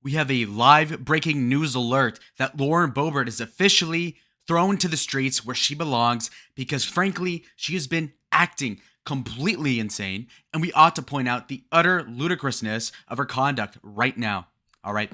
We have a live breaking news alert that Lauren Boebert is officially thrown to the streets where she belongs because, frankly, she has been acting completely insane, and we ought to point out the utter ludicrousness of her conduct right now. All right.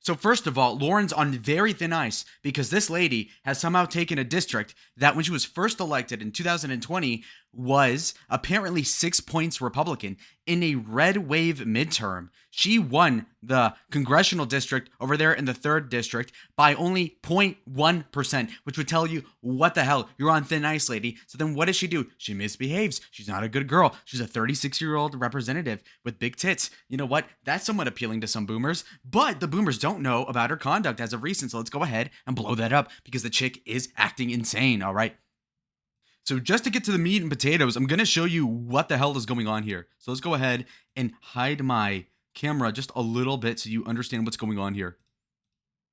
So first of all, Lauren's on very thin ice because this lady has somehow taken a district that when she was first elected in 2020 was apparently 6 points Republican in a red wave midterm. She won the congressional district over there in the 3rd district by only 0.1%, which would tell you what the hell, you're on thin ice, lady. So then what does she do? She misbehaves. She's not a good girl. She's a 36-year-old representative with big tits. You know what? That's somewhat appealing to some boomers, but the boomers don't know about her conduct as of recent. So let's go ahead and blow that up because the chick is acting insane, all right? So just to get to the meat and potatoes, I'm going to show you what the hell is going on here. So let's go ahead and hide my camera just a little bit so you understand what's going on here.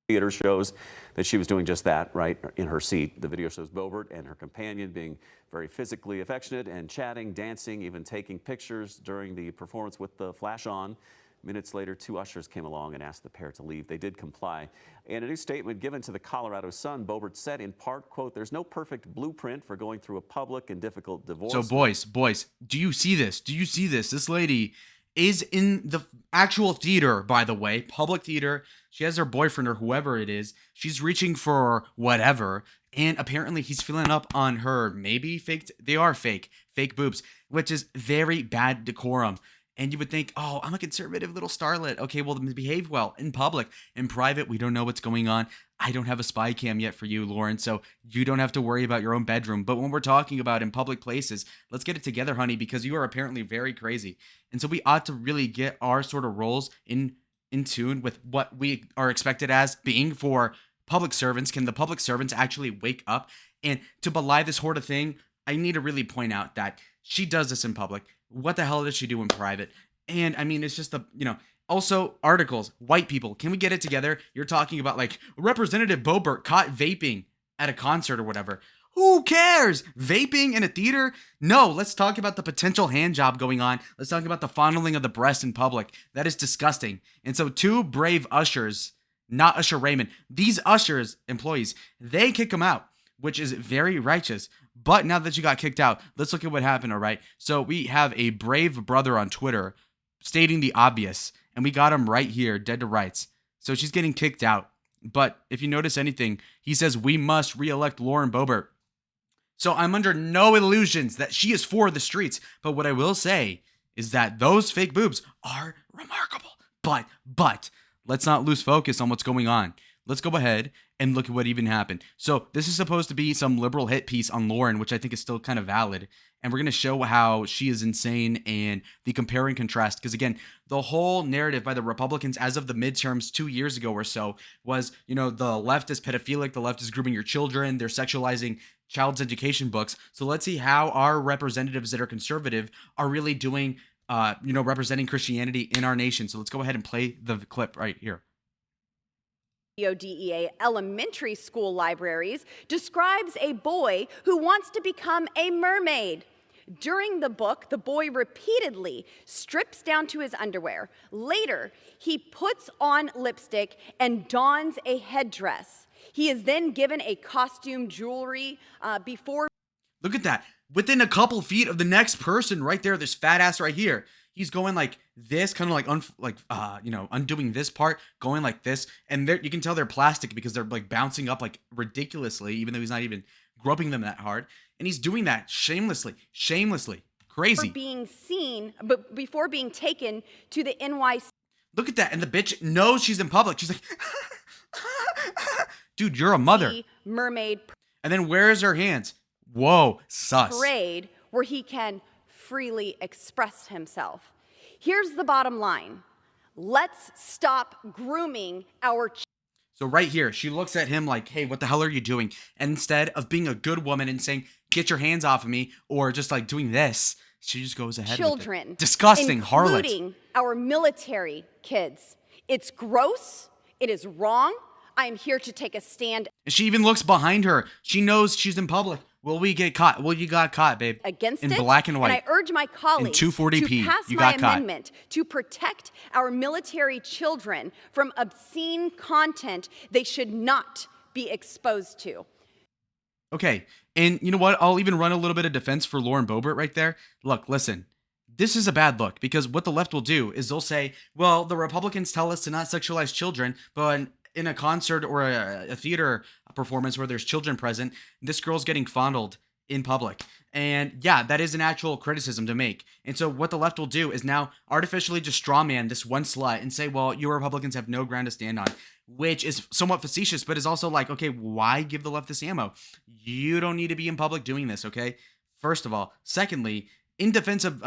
Theater shows that she was doing just that right in her seat. The video shows Boebert and her companion being very physically affectionate and chatting, dancing, even taking pictures during the performance with the flash on. Minutes later, 2 ushers came along and asked the pair to leave. They did comply. In a new statement given to the Colorado Sun, Boebert said in part, quote, "There's no perfect blueprint for going through a public and difficult divorce." So boys, do you see this? Do you see this? This lady is in the actual theater, by the way, public theater. She has her boyfriend or whoever it is. She's reaching for whatever. And apparently he's filling up on her. Maybe fake. They are fake boobs, which is very bad decorum. And you would think, oh, I'm a conservative little starlet. Okay, well, behave well in public. In private, we don't know what's going on. I don't have a spy cam yet for you, Lauren, so you don't have to worry about your own bedroom. But when we're talking about in public places, let's get it together, honey, because you are apparently very crazy. And so we ought to really get our sort of roles in tune with what we are expected as being for public servants. Can the public servants actually wake up? And to belie this sort of thing, I need to really point out that she does this in public. What the hell does she do in private? And I mean, it's just also articles, white people, can we get it together? You're talking about like Representative Boebert caught vaping at a concert or whatever. Who cares? Vaping in a theater? No, let's talk about the potential hand job going on. Let's talk about the fondling of the breast in public. That is disgusting. And so 2 brave ushers, not Usher Raymond, these ushers, employees, they kick him out, which is very righteous. But now that you got kicked out, let's look at what happened, all right? So we have a brave brother on Twitter stating the obvious, and we got him right here, dead to rights. So she's getting kicked out. But if you notice anything, he says, "We must re-elect Lauren Boebert." So I'm under no illusions that she is for the streets. But what I will say is that those fake boobs are remarkable. But let's not lose focus on what's going on. Let's go ahead and look at what even happened. So this is supposed to be some liberal hit piece on Lauren, which I think is still kind of valid. And we're going to show how she is insane and the compare and contrast. Because again, the whole narrative by the Republicans as of the midterms 2 years ago or so was, the left is pedophilic, the left is grooming your children, they're sexualizing child's education books. So let's see how our representatives that are conservative are really doing, representing Christianity in our nation. So let's go ahead and play the clip right here. ODEA elementary school libraries describes a boy who wants to become a mermaid. During the book, the boy repeatedly strips down to his underwear. Later, he puts on lipstick and dons a headdress. He is then given a costume jewelry before. Look at that. Within a couple feet of the next person right there, this fat ass right here. He's going like this, kind of like, undoing this part, going like this. And you can tell they're plastic because they're like bouncing up like ridiculously, even though he's not even groping them that hard. And he's doing that shamelessly, crazy. Being seen, but before being taken to the NYC. Look at that. And the bitch knows she's in public. She's like, dude, you're a mother. Mermaid. And then where's her hands? Whoa, sus. Parade where he can freely express himself. Here's the bottom line. Let's stop grooming our. So right here, she looks at him like, hey, what the hell are you doing? And instead of being a good woman and saying, get your hands off of me, or just like doing this, she just goes ahead children, with it. Disgusting harlot. Including our military kids. It's gross. It is wrong. I am here to take a stand. And she even looks behind her. She knows she's in public. Will we get caught? Well, you got caught, babe. Against in it, black and white. And I urge my colleagues 240p, to pass you my got caught. amendment to protect our military children from obscene content they should not be exposed to. Okay, and you know what? I'll even run a little bit of defense for Lauren Boebert right there. Look, listen. This is a bad look because what the left will do is they'll say, well, the Republicans tell us to not sexualize children, but in a concert or a theater performance where there's children present, this girl's getting fondled in public. And yeah, that is an actual criticism to make. And so what the left will do is now artificially just strawman this one slut and say, well, you Republicans have no ground to stand on, which is somewhat facetious, but is also like, okay, why give the left this ammo? You don't need to be in public doing this, okay? First of all. Secondly, in defense of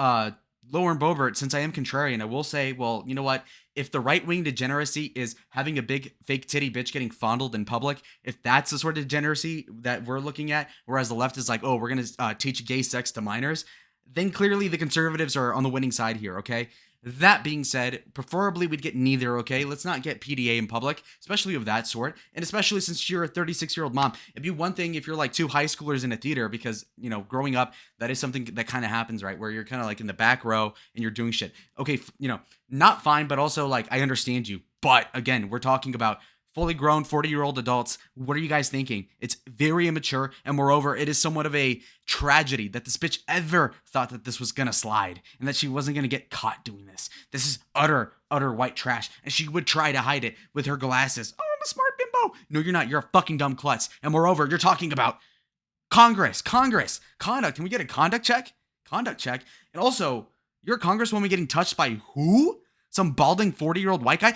Lauren Boebert, since I am contrarian, I will say, well, you know what? If the right-wing degeneracy is having a big fake titty bitch getting fondled in public, if that's the sort of degeneracy that we're looking at, whereas the left is like, oh, we're going to teach gay sex to minors, then clearly the conservatives are on the winning side here, okay? That being said, preferably we'd get neither, okay? Let's not get PDA in public, especially of that sort. And especially since you're a 36-year-old mom. It'd be one thing if you're like two high schoolers in a theater because, you know, growing up, that is something that kind of happens, right? Where you're kind of like in the back row and you're doing shit. Okay, you know, not fine, but also like, I understand you. But again, we're talking about fully grown 40-year-old adults. What are you guys thinking? It's very immature, and moreover, it is somewhat of a tragedy that this bitch ever thought that this was gonna slide and that she wasn't gonna get caught doing this. This is utter white trash, and she would try to hide it with her glasses. Oh, I'm a smart bimbo. No, you're not. You're a fucking dumb klutz. And moreover, you're talking about Congress, conduct. Can we get a conduct check? Conduct check. And also, your congresswoman getting touched by who? Some balding 40-year-old white guy?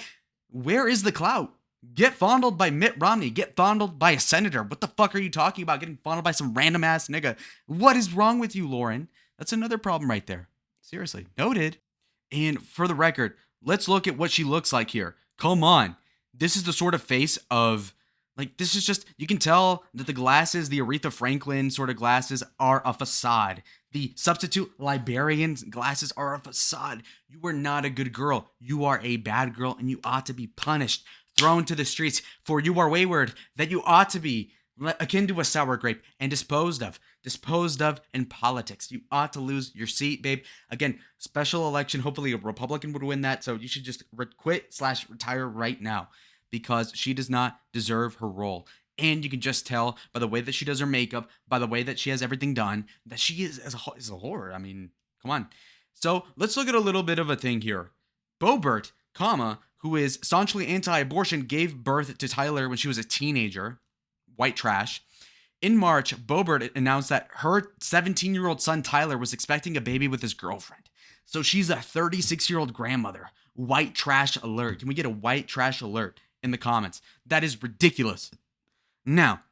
Where is the clout? Get fondled by Mitt Romney. Get fondled by a senator. What the fuck are you talking about? Getting fondled by some random ass nigga. What is wrong with you, Lauren? That's another problem right there. Seriously. Noted. And for the record, let's look at what she looks like here. Come on. This is the sort of face of, like, this is just, you can tell that the glasses, the Aretha Franklin sort of glasses, are a facade. The substitute librarian glasses are a facade. You are not a good girl. You are a bad girl, and you ought to be punished. Thrown to the streets, for you are wayward, that you ought to be akin to a sour grape and disposed of in politics. You ought to lose your seat, babe. Again, special election. Hopefully a Republican would win that. So you should just quit/retire right now because she does not deserve her role. And you can just tell by the way that she does her makeup, by the way that she has everything done, that she is a whore. I mean, come on. So let's look at a little bit of a thing here. Boebert, who is staunchly anti-abortion, gave birth to Tyler when she was a teenager. White trash. In March, Boebert announced that her 17-year-old son Tyler was expecting a baby with his girlfriend. So she's a 36-year-old grandmother. White trash alert. Can we get a white trash alert in the comments? That is ridiculous. Now,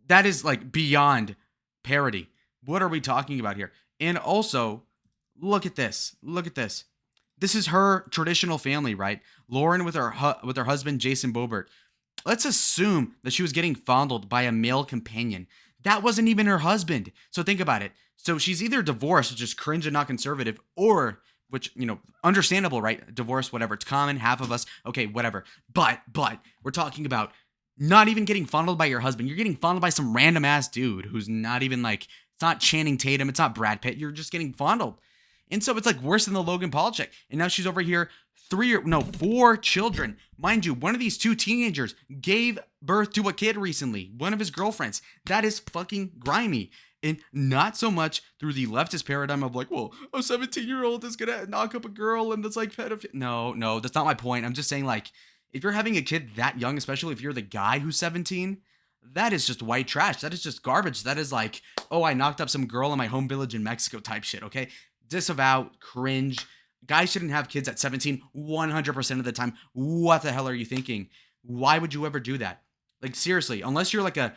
that is like beyond parody. What are we talking about here? And also, look at this. Look at this. This is her traditional family, right? Lauren with her husband, Jason Boebert. Let's assume that she was getting fondled by a male companion. That wasn't even her husband. So think about it. So she's either divorced, which is cringe and not conservative, or, which, you know, understandable, right? Divorce, whatever. It's common. Half of us. Okay, whatever. But we're talking about not even getting fondled by your husband. You're getting fondled by some random ass dude who's not even like, it's not Channing Tatum. It's not Brad Pitt. You're just getting fondled. And so it's like worse than the Logan Paul chick. And now she's over here, 4 children. Mind you, one of these 2 teenagers gave birth to a kid recently, one of his girlfriends. That is fucking grimy. And not so much through the leftist paradigm of like, well, a 17-year-old is going to knock up a girl and that's like pedophilia. No, that's not my point. I'm just saying, like, if you're having a kid that young, especially if you're the guy who's 17, that is just white trash. That is just garbage. That is like, oh, I knocked up some girl in my home village in Mexico type shit, okay? Disavow, cringe. Guys shouldn't have kids at 17 100% of the time. What the hell are you thinking? Why would you ever do that? Like, seriously, unless you're like a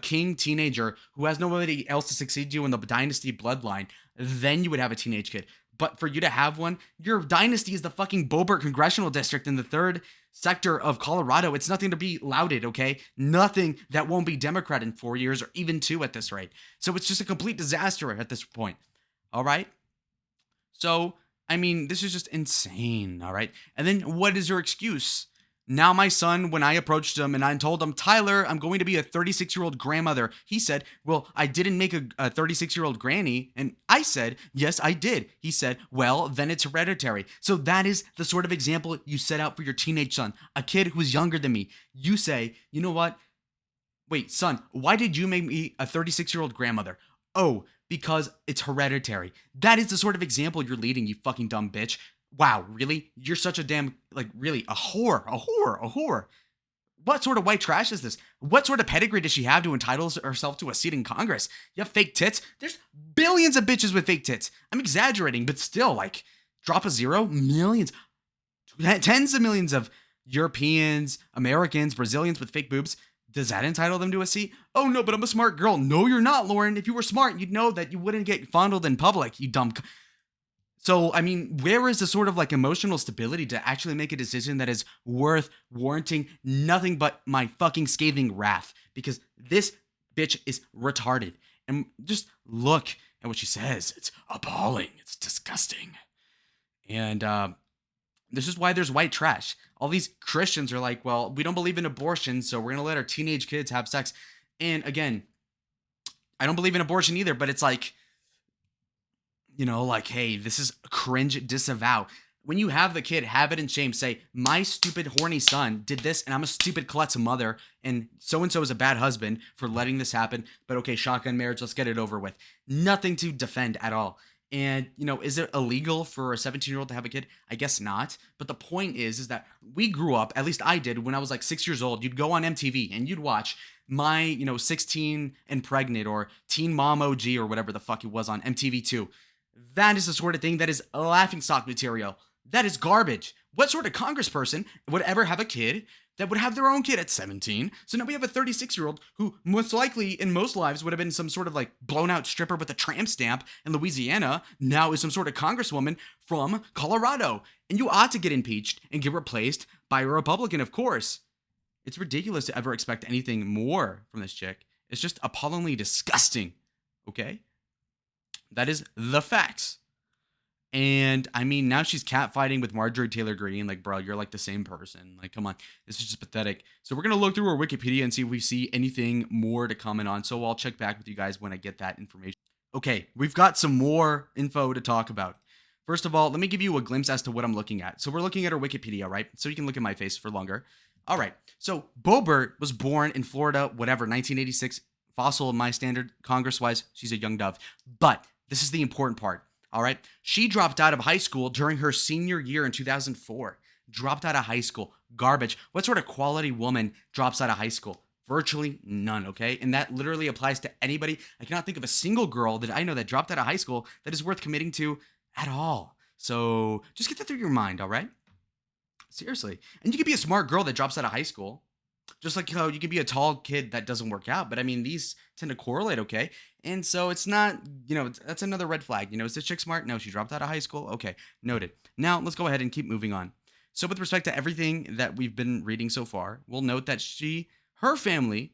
king teenager who has nobody else to succeed you in the dynasty bloodline, then you would have a teenage kid. But for you to have one, your dynasty is the fucking Boebert congressional district in the 3rd sector of Colorado. It's nothing to be lauded, okay? Nothing that won't be Democrat in 4 years or even 2 at this rate. So it's just a complete disaster at this point. All right? So, I mean, this is just insane, all right? And then what is your excuse? Now my son, when I approached him and I told him, Tyler, I'm going to be a 36-year-old grandmother, he said, well, I didn't make a 36-year-old granny. And I said, yes, I did. He said, well, then it's hereditary. So that is the sort of example you set out for your teenage son, a kid who's younger than me. You say, you know what? Wait, son, why did you make me a 36-year-old grandmother? Oh, because it's hereditary. That is the sort of example you're leading, you fucking dumb bitch. Wow, really? You're such a damn, like, really, a whore, a whore, a whore. What sort of white trash is this? What sort of pedigree does she have to entitle herself to a seat in Congress? You have fake tits? There's billions of bitches with fake tits. I'm exaggerating, but still, like, drop a zero? Millions. Tens of millions of Europeans, Americans, Brazilians with fake boobs. Does that entitle them to a seat? Oh no, but I'm a smart girl. No, you're not, Lauren. If you were smart, you'd know that you wouldn't get fondled in public, you dumb. So, I mean, where is the sort of like emotional stability to actually make a decision that is worth warranting nothing but my fucking scathing wrath? Because this bitch is retarded. And just look at what she says. It's appalling. It's disgusting. And this is why there's white trash. All these Christians are like, well, we don't believe in abortion, so we're going to let our teenage kids have sex. And again, I don't believe in abortion either, but it's like, you know, like, hey, this is cringe disavow. When you have the kid, have it in shame. Say, my stupid horny son did this, and I'm a stupid klutz mother, and so is a bad husband for letting this happen. But okay, shotgun marriage, let's get it over with. Nothing to defend at all. And, you know, is it illegal for a 17-year-old to have a kid? I guess not. But the point is that we grew up, at least I did, when I was like 6 years old. You'd go on MTV and you'd watch my, 16 and pregnant or Teen Mom OG or whatever the fuck it was on MTV2. That is the sort of thing that is laughingstock material. That is garbage. What sort of congressperson would ever have a kid that would have their own kid at 17? So now we have a 36-year-old who most likely in most lives would have been some sort of like blown out stripper with a tramp stamp in Louisiana. Now is some sort of congresswoman from Colorado. And you ought to get impeached and get replaced by a Republican, of course. It's ridiculous to ever expect anything more from this chick. It's just appallingly disgusting. Okay? That is the facts. And I mean, now she's catfighting with Marjorie Taylor Greene. Like, bro, you're like the same person. Like, come on. This is just pathetic. So we're going to look through her Wikipedia and see if we see anything more to comment on. So I'll check back with you guys when I get that information. Okay, we've got some more info to talk about. First of all, let me give you a glimpse as to what I'm looking at. So we're looking at her Wikipedia, right? So you can look at my face for longer. All right. So Boebert was born in Florida, whatever, 1986. Fossil in my standard, Congress-wise, she's a young dove. But this is the important part. All right. She dropped out of high school during her senior year in 2004. Dropped out of high school. Garbage. What sort of quality woman drops out of high school? Virtually none. Okay. And that literally applies to anybody. I cannot think of a single girl that I know that dropped out of high school that is worth committing to at all. So just get that through your mind. All right. Seriously. And you could be a smart girl that drops out of high school. Just like how you could be a tall kid that doesn't work out. But I mean, these tend to correlate, okay? And so it's not, that's another red flag. Is this chick smart? No, she dropped out of high school. Okay, noted. Now, let's go ahead and keep moving on. So with respect to everything that we've been reading so far, we'll note that her family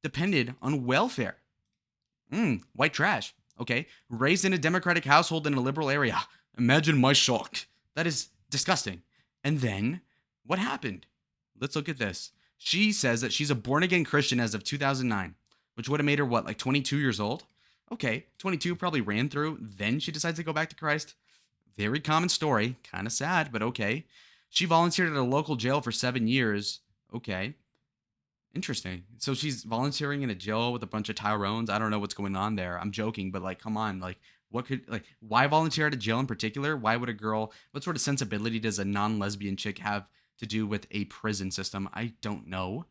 depended on welfare. White trash. Okay, raised in a Democratic household in a liberal area. Imagine my shock. That is disgusting. And then, what happened? Let's look at this. She says that she's a born-again Christian as of 2009, which would have made her, what, like 22 years old? Okay, 22, probably ran through. Then she decides to go back to Christ. Very common story. Kind of sad, but okay. She volunteered at a local jail for 7 years. Okay. Interesting. So she's volunteering in a jail with a bunch of Tyrones. I don't know what's going on there. I'm joking, but like, come on. Like, why volunteer at a jail in particular? Why would what sort of sensibility does a non-lesbian chick have to do with a prison system? I don't know.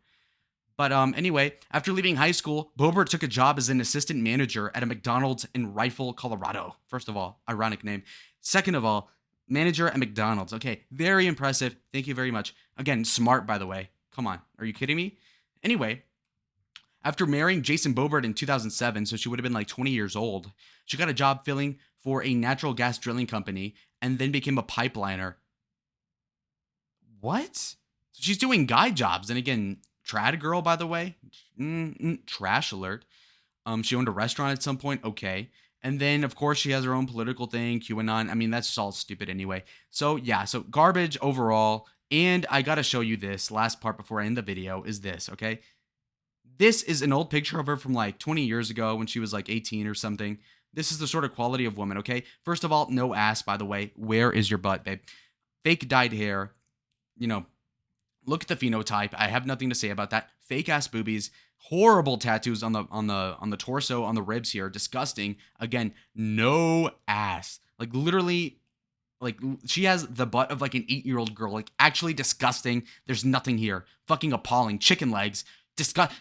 But anyway, after leaving high school, Boebert took a job as an assistant manager at a McDonald's in Rifle, Colorado. First of all, ironic name. Second of all, manager at McDonald's. Okay, very impressive. Thank you very much. Again, smart, by the way. Come on, are you kidding me? Anyway, after marrying Jason Boebert in 2007, so she would have been like 20 years old, she got a job filling for a natural gas drilling company and then became a pipeliner. What? So she's doing guy jobs. And again, trad girl, by the way. Trash alert. She owned a restaurant at some point. Okay. And then, of course, she has her own political thing, QAnon. I mean, that's just all stupid anyway. So, yeah. So, garbage overall. And I gotta show you this last part before I end the video is this, okay? This is an old picture of her from like 20 years ago when she was like 18 or something. This is the sort of quality of woman, okay? First of all, no ass, by the way. Where is your butt, babe? Fake dyed hair. You know, look at the phenotype. I have nothing to say about that. Fake ass boobies. Horrible tattoos on the torso, on the ribs here. Disgusting. Again, no ass. Like literally, like she has the butt of like an 8-year-old girl. Like actually disgusting. There's nothing here. Fucking appalling. Chicken legs.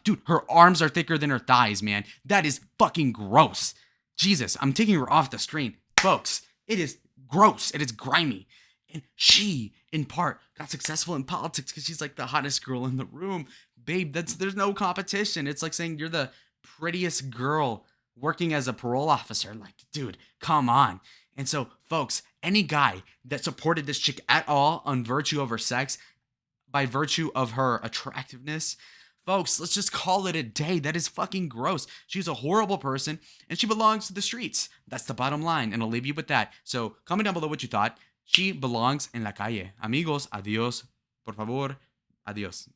Dude, her arms are thicker than her thighs, man. That is fucking gross. Jesus, I'm taking her off the screen. Folks, it is gross. It is grimy. And she, in part, got successful in politics because she's like the hottest girl in the room. Babe, there's no competition. It's like saying you're the prettiest girl working as a parole officer. Like, dude, come on. And so, folks, any guy that supported this chick at all on virtue of her sex, by virtue of her attractiveness, folks, let's just call it a day. That is fucking gross. She's a horrible person and she belongs to the streets. That's the bottom line. And I'll leave you with that. So comment down below what you thought. She belongs en la calle. Amigos, adios. Por favor, adios.